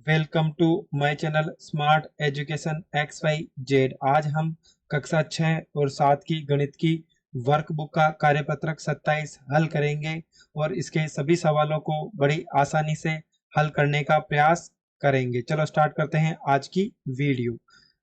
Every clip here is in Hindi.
Welcome to my channel smart education X Y Z. आज हम कक्षा 6 और 7 की गणित की वर्कबुक का कार्यपत्रक 27 हल करेंगे और इसके सभी सवालों को बड़ी आसानी से हल करने का प्रयास करेंगे। चलो स्टार्ट करते हैं आज की वीडियो।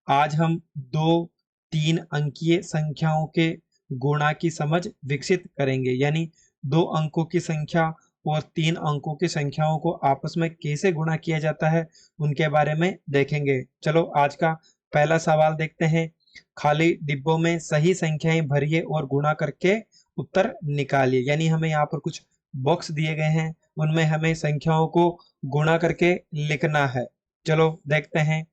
आज हम दो 3 अंकीय संख्याओं के गुणा की समझ विकसित करेंगे, यानी 2 अंकों की संख्या और 3 अंकों की संख्याओं को आपस में कैसे गुणा किया जाता है उनके बारे में देखेंगे। चलो आज का पहला सवाल देखते हैं। खाली डिब्बों में सही संख्याएं भरिए और गुणा करके उत्तर निकालिए। यानी हमें यहाँ पर कुछ बॉक्स दिए गए हैं, उनमें हमें संख्याओं को गुणा करके लिखना है। चलो देखते हैं।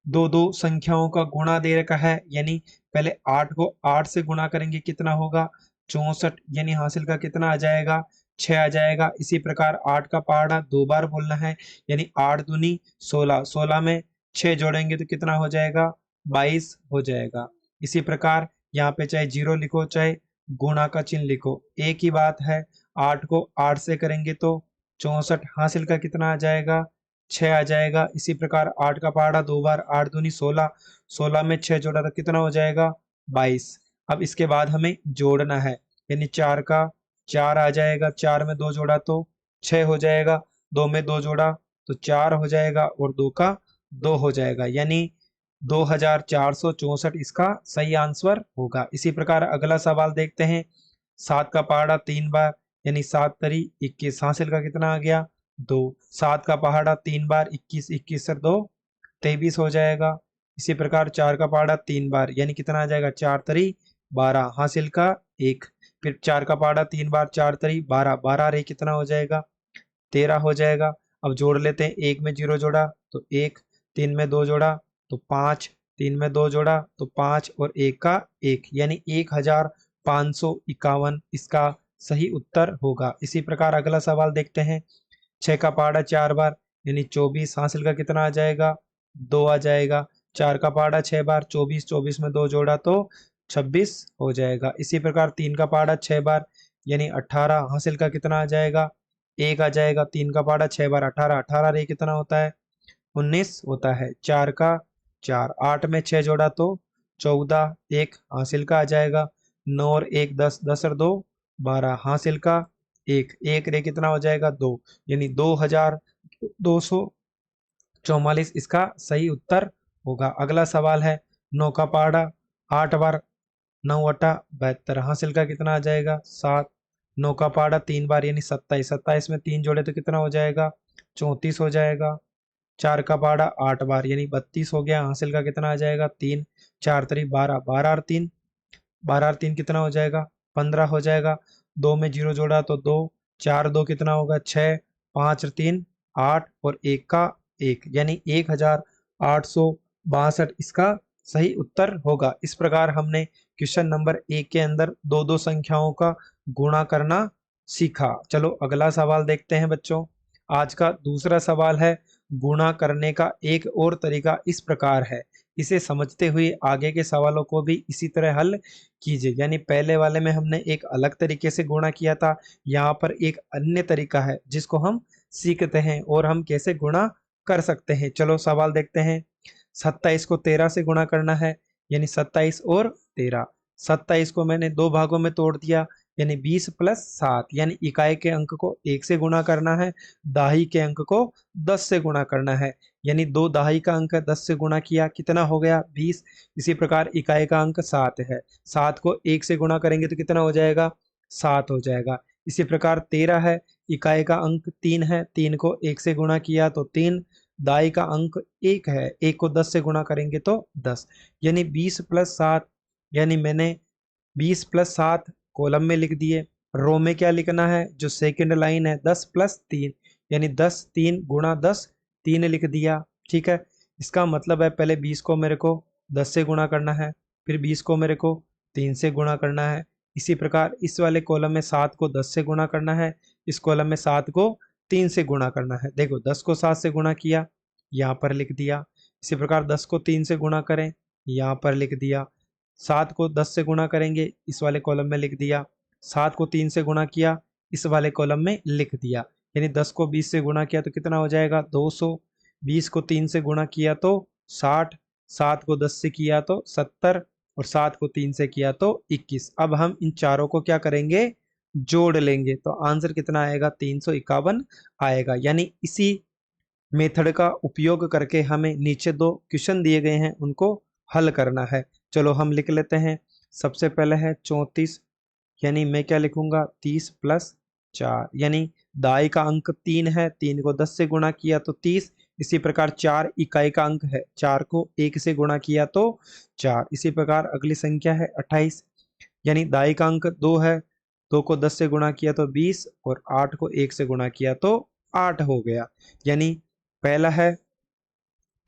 दो दो संख्याओं का गुणा दे रखा है, यानी पहले 8 को 8 से गुणा करेंगे, कितना होगा 64, यानी हासिल का कितना आ जाएगा 6 आ जाएगा। इसी प्रकार 8 का पहाड़ा 2 बार बोलना है, यानी 8 दूनी 16, 16 में 6 जोड़ेंगे तो कितना हो जाएगा 22 हो जाएगा। इसी प्रकार यहाँ पे चाहे 0 लिखो चाहे गुणा का चिन्ह लिखो, एक ही बात है। 8 को 8 से करेंगे तो 64, हासिल का कितना आ जाएगा 6 आ जाएगा। इसी प्रकार 8 का पहाड़ा 2 बार, 8 दूनी 16, 16 में 6 जोड़ा तो कितना हो जाएगा 22। अब इसके बाद हमें जोड़ना है, यानी 4 का 4 आ जाएगा, 4 में 2 जोड़ा तो 6 हो जाएगा, 2 में 2 जोड़ा तो 4 हो जाएगा और 2 का 2 हो जाएगा, यानी 2464 इसका सही आंसर होगा। इसी प्रकार अगला सवाल देखते हैं। 7 का पहाड़ा 3 बार, यानी 7 तरी 21, हासिल का कितना आ गया 2। 7 का पहाड़ा 3 बार, 21, 21 से 2 23 हो जाएगा। इसी प्रकार 4 का पहाड़ा 3 बार, यानी कितना आ जाएगा 4 तरी 12, हासिल का 1। फिर 4 का पहाड़ा 3 बार, 4 तरी 12, 12 रे कितना हो जाएगा 13 हो जाएगा। अब जोड़ लेते हैं, 1 में 0 जोड़ा तो 1, 3 में 2 जोड़ा तो 5, 3 में 2 जोड़ा तो 5 और 1 का 1, यानी 1551 इसका सही उत्तर होगा। इसी प्रकार अगला सवाल देखते हैं। 6 का पहाड़ा 4 बार, यानी 24, हासिल का कितना आ जाएगा 2 आ जाएगा। 4 का पहाड़ा 6 बार, 24, 24 में 2 जोड़ा तो 26 हो जाएगा। इसी प्रकार 3 का पहाड़ा 6 बार, यानी 18, हासिल का कितना आ जाएगा 1 आ जाएगा। 3 का पहाड़ा 6 बार 18, 18 रे कितना होता है 19 होता है। 4 का 4, 8 में 6 जोड़ा तो 14, 1 हासिल का आ जाएगा। 9 और 1 10, 10 और 2 12, हासिल का 1, 1 रे कितना हो जाएगा 2, यानी 2244 इसका सही उत्तर होगा। अगला सवाल है। 9 का पहाड़ा 8 बार, 9 अट्ठा 72, हासिल का कितना आ जाएगा 7। 9 का पहाड़ा 3 बार, यानी 27, 27 में 3 जोड़े तो कितना हो जाएगा 34 हो जाएगा। 4 का पहाड़ा 8 बार, यानी 32 हो गया, हासिल का कितना आ जाएगा 3। 4 तरी 12, 12 और 3, 12 और 3 कितना हो जाएगा 15 हो जाएगा। 2 में 0 जोड़ा तो 2, 4 2 कितना होगा 6, 5 और 3 8 और 1 का 1, यानी 1862 इसका सही उत्तर होगा। इस प्रकार हमने क्वेश्चन नंबर 1 के अंदर दो दो संख्याओं का गुणा करना सीखा। चलो अगला सवाल देखते हैं बच्चों। आज का दूसरा सवाल है। गुणा करने का एक और तरीका इस प्रकार है, इसे समझते हुए आगे के सवालों को भी इसी तरह हल कीजिए। यानी पहले वाले में हमने एक अलग तरीके से गुणा किया था, यहाँ पर एक अन्य तरीका है जिसको हम सीखते हैं और हम कैसे गुणा कर सकते हैं। चलो सवाल देखते हैं। 27 को 13 से गुणा करना है, यानी 27 और 13। 27 को मैंने दो भागों में तोड़ दिया, यानी 20 प्लस 7, यानी इकाई के अंक को 1 से गुणा करना है, दाही के अंक को 10 से गुणा करना है। यानी दो दाही का अंक 10 से गुणा किया, कितना हो गया 20। इसी प्रकार इकाई का अंक 7 है, 7 को 1 से गुणा करेंगे तो कितना हो जाएगा 7 हो जाएगा। इसी प्रकार 13 है, इकाई का अंक 3 है, 3 को 1 से गुणा किया तो 3, दाई का अंक 1 है, 1 को 10 से गुणा करेंगे तो 10, यानी 20 प्लस 7, यानी मैंने 20 प्लस 7 कॉलम में लिख दिए। रो में क्या लिखना है, जो सेकंड लाइन है 10 प्लस 3, यानी 10 3 गुणा 10, 3 लिख दिया। ठीक है, इसका मतलब है पहले 20 को मेरे को 10 से गुणा करना है, फिर 20 को मेरे को 3 से गुणा करना है। इसी प्रकार इस वाले कॉलम में 7 को 10 से गुणा करना है, इस कॉलम में 7 को 3 से गुणा करना है। देखो 10 को 7 से गुणा किया, यहाँ पर लिख दिया। इसी प्रकार 10 को 3 से गुणा करें, यहाँ पर लिख दिया। 7 को 10 से गुणा करेंगे, इस वाले कॉलम में लिख दिया। 7 को 3 से गुणा किया, इस वाले कॉलम में लिख दिया। यानी 10 को 20 से गुणा किया तो कितना हो जाएगा 200। 20 को 3 से गुणा किया तो 60, 7 को 10 से किया तो 70 और 7 को 3 से किया तो 21। अब हम इन चारों को क्या करेंगे, जोड़ लेंगे तो आंसर कितना आएगा, 351 आएगा। यानी इसी मेथड का उपयोग करके हमें नीचे दो क्वेश्चन दिए गए हैं उनको हल करना है। चलो हम लिख लेते हैं। सबसे पहले है 34, यानी मैं क्या लिखूंगा, 30 प्लस 4, यानी दाई का अंक 3 है, 3 को 10 से गुणा किया तो 30। इसी प्रकार 4 इकाई का अंक है, 4 को 1 से गुणा किया तो 4। इसी प्रकार अगली संख्या है 28, यानी दाई का अंक 2 है, 2 को 10 से गुणा किया तो 20 और 8 को 1 से गुणा किया तो 8 हो गया। यानी पहला है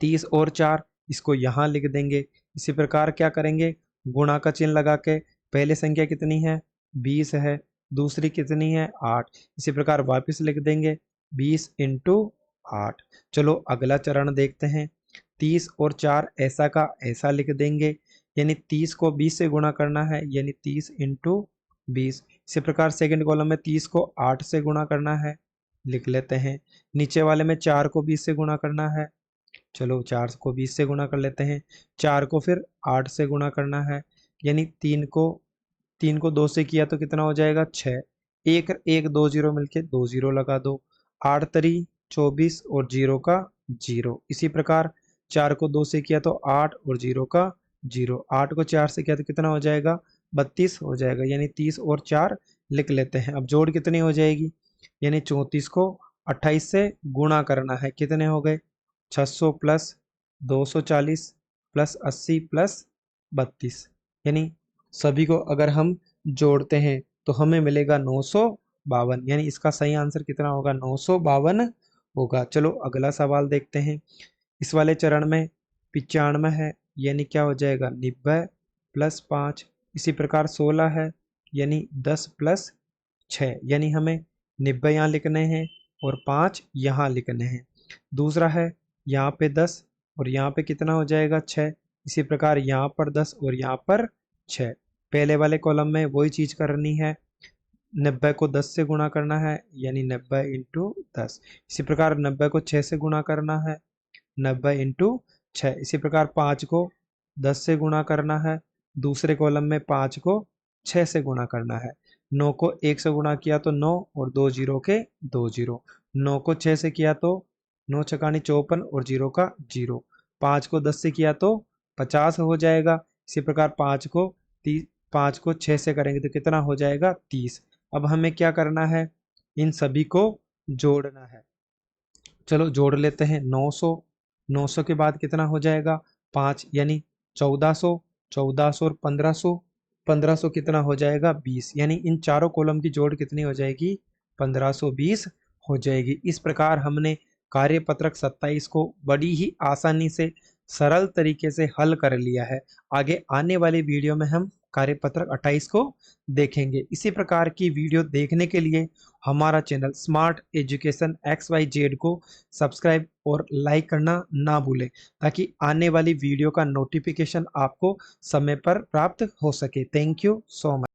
30 और 4, इसको यहाँ लिख देंगे। इसी प्रकार क्या करेंगे, गुणा का चिन्ह लगा के पहले संख्या कितनी है, 20 है, दूसरी कितनी है, 8। इसी प्रकार वापस लिख देंगे 20 इंटू 8। चलो अगला चरण देखते हैं। 30 और 4 ऐसा का ऐसा लिख देंगे, यानी 30 को 20 से गुणा करना है, यानी 30 इंटू 20। इसी प्रकार सेकंड कॉलम में 30 को 8 से गुणा करना है, लिख लेते हैं। नीचे वाले में 4 को 20 से गुणा करना है, चलो 4 को 20 से गुणा कर लेते हैं। 4 को फिर 8 से गुणा करना है, यानी 3 को 2 से किया तो कितना हो जाएगा, 6। एक एक 2 जीरो मिलके 2 जीरो लगा दो। 8 तरी 24 और 0 का 0। इसी प्रकार 4 को 2 से किया तो 8 और 0 का 0। 8 को 4 से किया तो कितना हो जाएगा, 32 हो जाएगा। यानी 30 और 4 लिख लेते हैं। अब जोड़ कितनी हो जाएगी, यानी 34 को 28 से गुणा करना है, कितने हो गए, 600 प्लस 240 प्लस 80 प्लस 32। यानी सभी को अगर हम जोड़ते हैं तो हमें मिलेगा 952, यानी इसका सही आंसर कितना होगा, 952 होगा। चलो अगला सवाल देखते हैं। इस वाले चरण में 95 है, यानी क्या हो जाएगा, 90 प्लस 5। इसी प्रकार 16 है, यानी 10 प्लस 6, यानी हमें 90 यहाँ लिखने हैं और 5 यहाँ लिखने हैं। दूसरा है यहाँ पे 10 और यहाँ पे कितना हो जाएगा, 6। इसी प्रकार यहाँ पर 10 और यहाँ पर 6। पहले वाले कॉलम में वही चीज करनी है, 90 को 10 से गुणा करना है, यानी 90 इंटू 10। इसी प्रकार 90 को 6 से गुणा करना है, 90 इंटू 6। इसी प्रकार 5 को 10 से गुणा करना है, दूसरे कॉलम में 5 को 6 से गुणा करना है। 9 को 1 से गुणा किया तो 9 और 2 जीरो के 2 जीरो। 9 को 6 से किया तो 9 छकानी 54 और 0 का 0। 5 को 10 से किया तो 50 हो जाएगा। इसी प्रकार 5 को 6 से करेंगे तो कितना हो जाएगा, 30। अब हमें क्या करना है, इन सभी को जोड़ना है। चलो जोड़ लेते हैं। 900 के बाद कितना हो जाएगा, 5, यानी 1400, 1400 और 1500, 1500 कितना हो जाएगा, 20। यानी इन चारों कॉलम की जोड़ कितनी हो जाएगी, 1520 हो जाएगी। इस प्रकार हमने कार्यपत्रक 27 को बड़ी ही आसानी से सरल तरीके से हल कर लिया है। आगे आने वाली वीडियो में हम कार्यपत्रक 28 को देखेंगे। इसी प्रकार की वीडियो देखने के लिए हमारा चैनल स्मार्ट एजुकेशन XYZ को सब्सक्राइब और लाइक करना ना भूलें, ताकि आने वाली वीडियो का नोटिफिकेशन आपको समय पर प्राप्त हो सके। Thank you so much.